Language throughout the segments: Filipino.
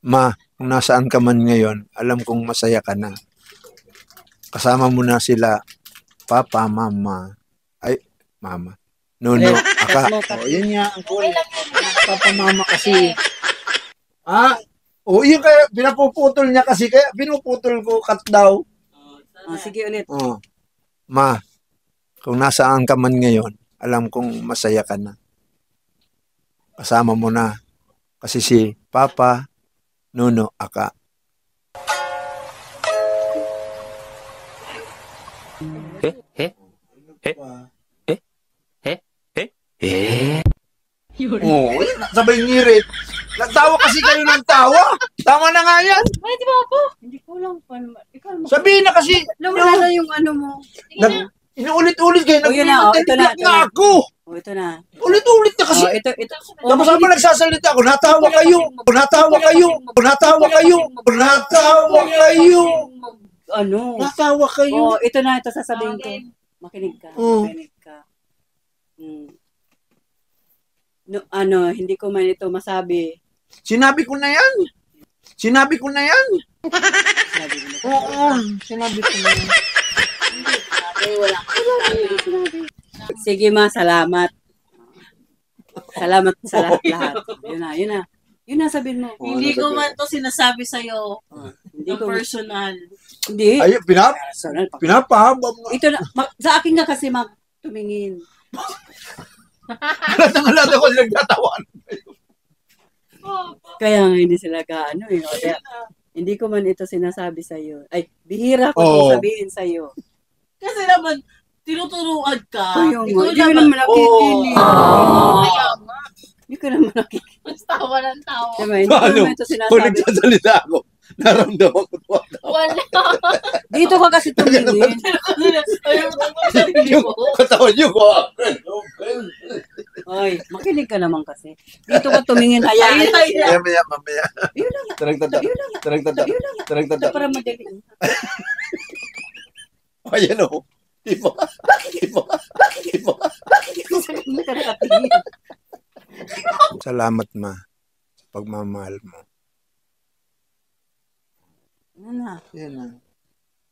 Ma, kung nasaan ka man ngayon, alam kong masaya ka na. Kasama mo na sila, Papa, Mama. Ay, Mama. Nuno, Aka. O, yun nga. Ang cool. Papa, Mama kasi. O, yun kaya, pinapuputol niya kasi. Kaya pinuputol ko, cut daw. Sige ulit. Ma, kung nasaan ka man ngayon, alam kong masaya ka na. Kasama mo na. Kasi si Papa, Nuno, Aka. Oo, sabay ngirit. Nagtawa kasi kayo ng tawa. Tama na nga yan. Ay, di ba ako? Hindi ko lang pa naman. Ikaw naman. Sabihin na kasi. Nawala yung ano mo. Inuulit-ulit kayo. Yun na, ito na. Ako. Ito na. Ulit-ulit na kasi. Ito. Tapos habang nagsasalita ako, natawa kayo. Natawa kayo. Natawa kayo. Natawa kayo. Ano? Natawa kayo. Ito na, ito sasabihin ko. Makinig ka. Makinig ka. No, hindi ko man ito masabi. Sinabi ko na yan. Sinabi ko na yan. Oo, sinabi ko na yan. Wala. Sige ma, salamat. Salamat sa lahat. Yun na. Yun na, sabihin mo. Hindi ko man to sinasabi sa'yo. Hindi ko Personal. Hindi. Ay, pinapahaba mo. Ito na, sa akin nga kasi tumingin. Halata ko nagtatawan. Kaya nga hindi sila kaano eh. Kaya, hindi ko man ito sinasabi sa'yo. Ay, bihira ko sabihin sa'yo. Kasi naman, tinuturuan ka. Hindi ko naman nakikinig. Hindi ko naman nakikinig. Mas tawa ng tawa. Diba, hindi ko naman ito Kung sinasabi. nagsasalita ako, naramdaman ko tuwa. Wala. Dito ka kasi tumingin. Ayaw mo naman sarili Yung mo. katawan niyo ko. Ay, makinig ka naman kasi. Dito ka tumingin. Hayaan. Mamaya. Yun lang. Taragtata. Para madali. Ayan o. Iba. Hindi ka nakatingin. Salamat, Ma, sa pagmamahal mo. Ano na? Yan na.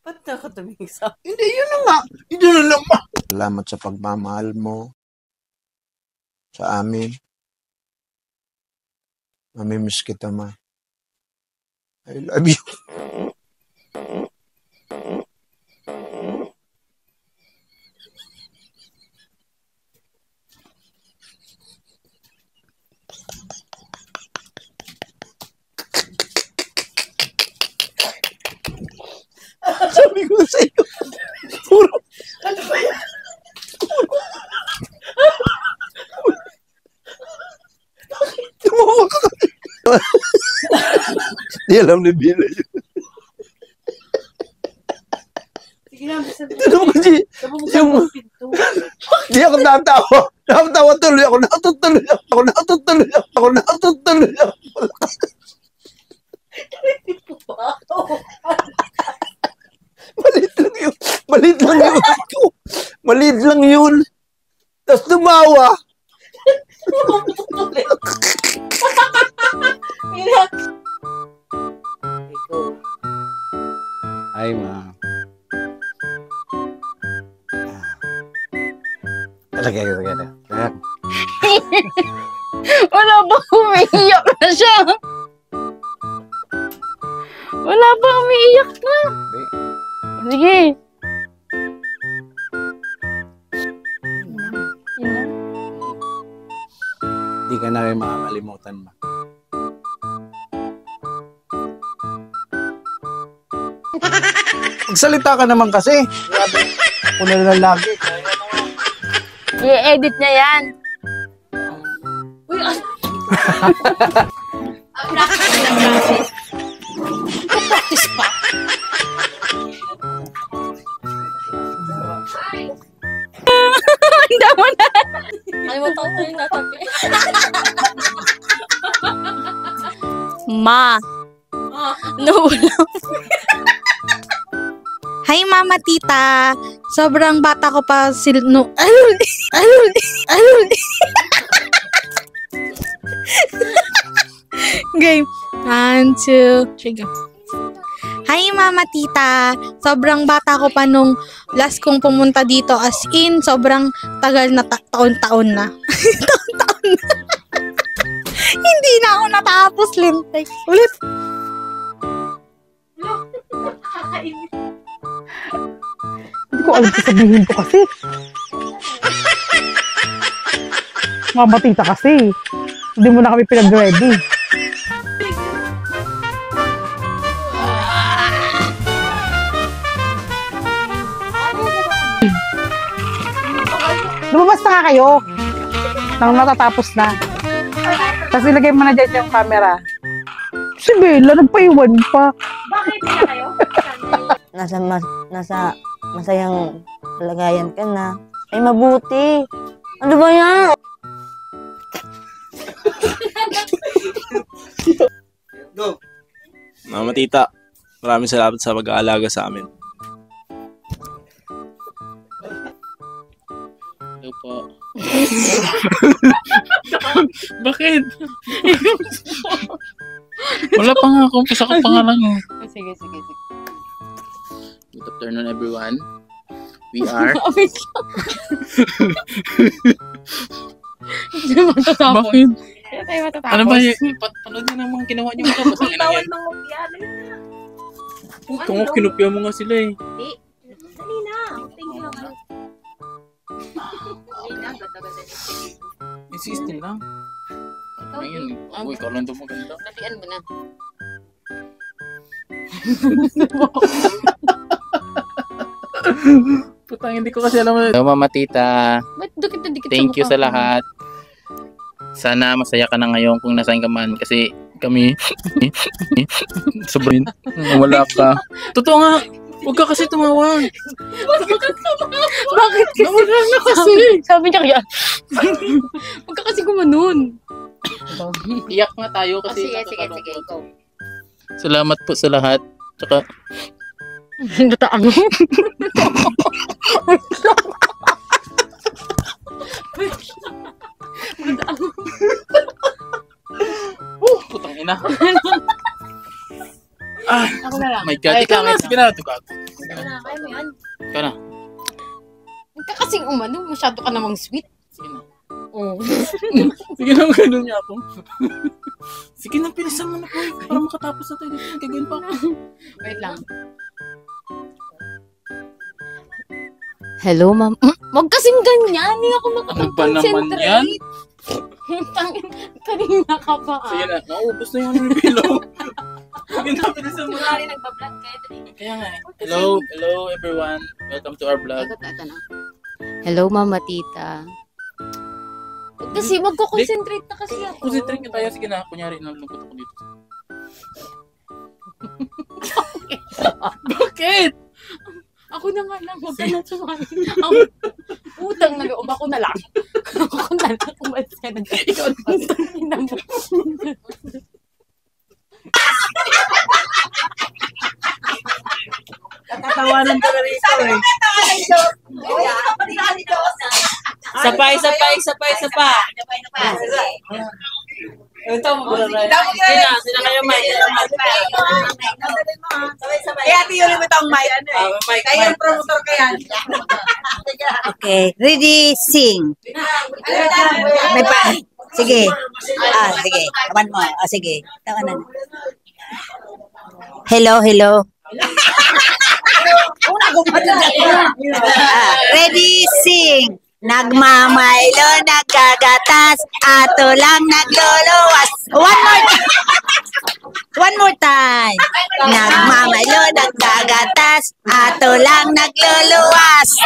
Ba't ka tumingin sa Hindi, yun na nga. Hindi na lang ma. Salamat sa pagmamahal mo sa amin. Mamimiss kita, Ma. I love you. Sabi ko sa iyo. Puro. Ano ba yan? Tumawa ka kasi. Di alam ni Bila yun. Sige na, bisa Ito naman kasi yung... Di ako natawa. Natawa tuloy ako. Natutuloy ako. Maliit lang yun. Tapos tumawa. Ay, ma. Talaga. Wala ba umiiyak na siya? Wala ba umiiyak na? Sige. Hindi ka na rin makakalimutan, ma. Magsalita ka naman kasi. Ako na lang lagi. I-edit niya yan. Uy, practice pa. Hindi mo na. Kalimutan ko yung tatabi. Ma. No. Hi, Mama Tita. Sobrang bata ko pa no. Game. 1, 2, 3, go. Hi, Mama Tita. Sobrang bata ko pa nung last kong pumunta dito. As in, sobrang tagal na taon-taon na. Taon-taon na. Hindi na ako natapos, Lintek. Ulit. Hindi ko alam sasabihin ko kasi. Mama Tita kasi. Hindi mo na kami pinag-ready. Lumabas na nga kayo. Nang natatapos na. Tapos ilagay mo na dyan yung camera. Si Bella, nagpaiwan pa. Bakit na kayo? Nasa masayang kalagayan ka na. Ay, mabuti. Ano ba yan? Mama Tita, maraming salamat sa pag-aalaga sa amin. Hello po. Bakit? Wala pa nga akong pisa ka pa nga lang. Sige. Good afternoon everyone. We are... Hindi mo matatapos. Bakit? Hindi tayo matatapos. Ano ba yun? Panood nyo ng mga ginawa nyo mga tapos. Bawal ng mopya. Kung kinupya mo nga sila eh. Dali na. Tingin lang. Insistin lang. Ayun. Uy, ikaw lang ito maganda. Latian mo na. Putang, hindi ko kasi alam. Hello, Mama Tita. Ba't dikit Thank you sa lahat. Sana masaya ka na ngayon kung nasaan ka man. Kasi kami, sobrang wala ka. Totoo nga. Huwag ka kasi tumawa. Bakit kasi? Nawala na kasi. Sabi niya kaya. Huwag ka kasi gumanon. Iyak nga tayo kasi. Sige. Go. Salamat po sa lahat. Tsaka, Nataan mo? putang ina. Ako na lang. My God. Ikaw na. Sige na. Tugag. Kaya mo yan. Ikaw na. Huwag ka kasing umano. Masyado ka namang sweet. Sige na. Oo. Sige na, ganun niya ako. Sige na, pilisan mo na po. Para makatapos na tayo dito. Gagawin pa ako. Wait lang. Hello, ma'am. Huwag kasing ganyan. Hindi ako Ano ba naman yan? Kanina ka pa. Sige na, naubos na yung pillow. Sige na, pilisan mo na. Nagbablog kayo. Kaya nga eh. Hello everyone. Welcome to our vlog. Ito na. Hello, Mama Tita. Kasi magko-concentrate na kasi ako. Concentrate ka tayo. Sige na, kunyari, nalungkot ako dito. Bakit? Ako na nga lang, huwag ka na sumali. Utang na loob, ako na lang. Ako na lang, umalis ka na. Ikaw na mo. Nakatawanan ka rin ito eh. Sapay. Ito, sila kayo mic. Kaya tiyuli mo itong mic. Kayo yung promotor ka yan. Okay, ready, sing. May pa. Sige. Sige. Kaman mo. Sige. Tawanan. Hello. Ready, sing. Nagmamaylo, nagkagatas, ato lang nagluluwas. One more time. Nagmamaylo, nagkagatas, ato lang nagluluwas.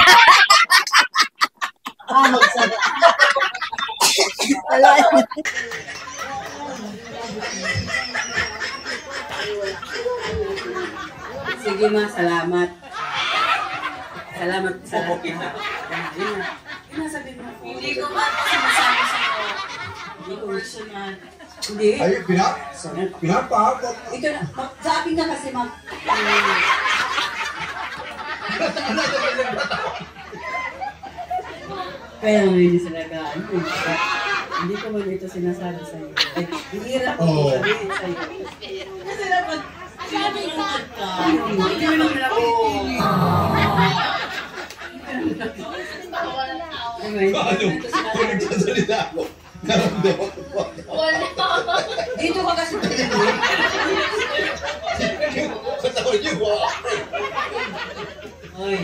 Sige ma, salamat. Salamat. Hindi ko ba sinasabi sa'yo? Hindi ko gusto man. Hindi? Ay, pinapakot. Ito na, sabi nga kasi kaya nga hindi sila Hindi ko man ito sinasabi sa'yo. Ay, bihira ko sabihin sa'yo. Kasi dapat, sinunod ka. Hindi mo naman ako itigil. Kung nagsasalita ako, naramdaman ko. Dito ka kasi. Katawan niyo ba? Oy.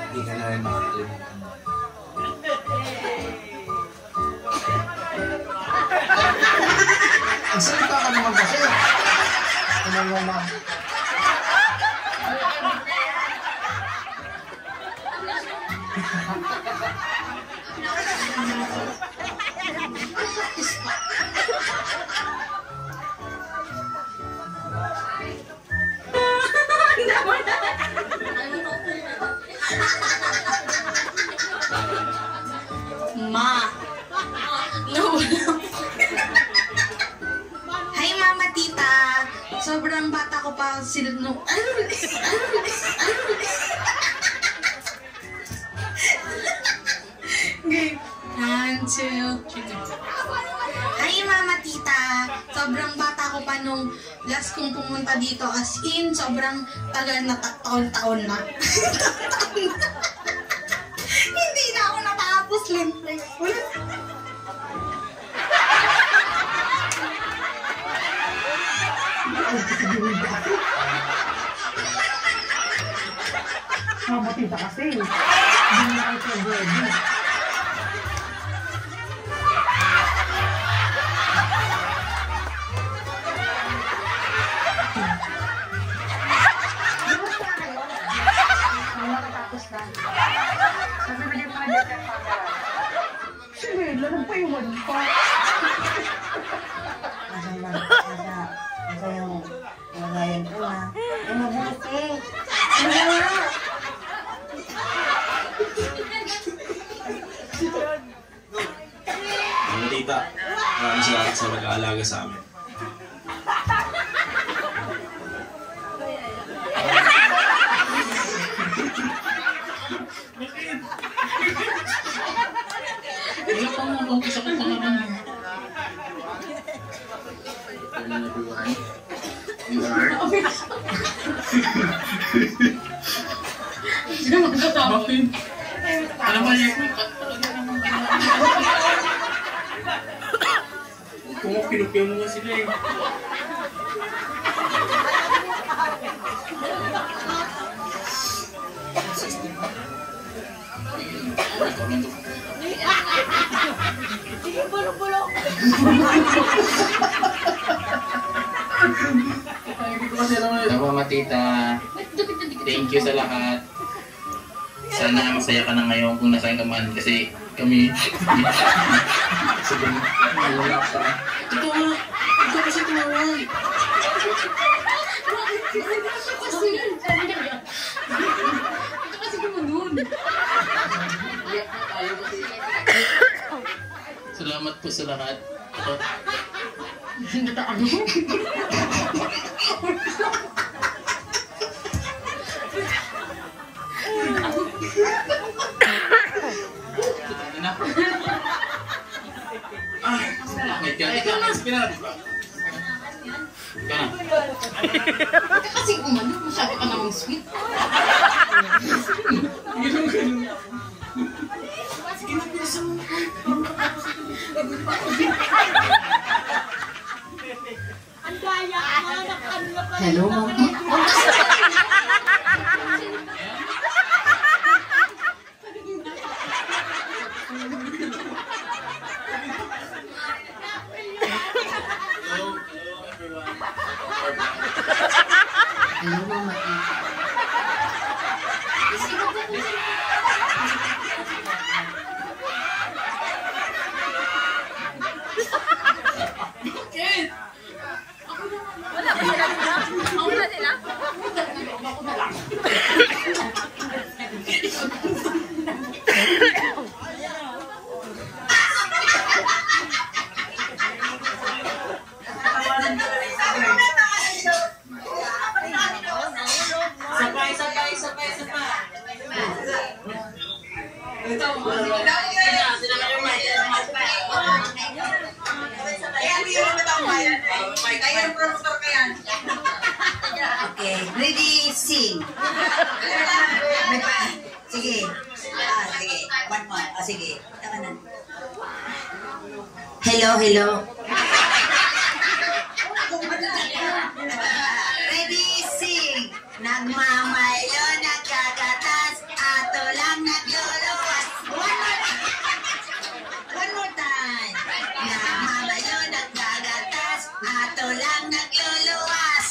Hindi ka na rin makakalimutan mo. Ang salita ka naman kasi. Ano naman? Ma. Hi, Mama Tita. Sobrang bata ko pa sila no. Okay. 1, 2, 3. Hi, Mama Tita. Sobrang bata ko pa nung last kong pumunta dito. As in, sobrang tagal na taon-taon na. Taon-taon na. Hindi na ako natapos, Lempre. Matita kasi. Hindi na kayo ready. Tapos na. Sabi mo din mga dyan yung camera. Si Bella, nagpaiwan pa. Nasa yung lagayan ko na. Ay, mabuti. Mga tita, maraming salamat sa mag-aalaga sa amin. Wala pang nabang sa kong pangalan. Everyone, you are. Sino magkatawakin? Alam mo niya, kung pinupyo mo nga sila eh. Mama Tita, thank you sa lahat. Sana masaya ka na ngayon kung nasaan ka man kasi kami sobrang wala pa. Totoo nga, ikaw kasi tumawag. Ito kasi gumanon. Salamat po sa lahat. Kasi umano, masyado ka namang sweet. Hello, Mama. Hello, Mama. Okay, ready, sing. Sige. Sige. One more. Sige. Hello, hello. Ready, sing. Nagmamayo, nagkagatas, ato lang nagluluwas. One more time. Nagmamayo, nagkagatas, ato lang nagluluwas.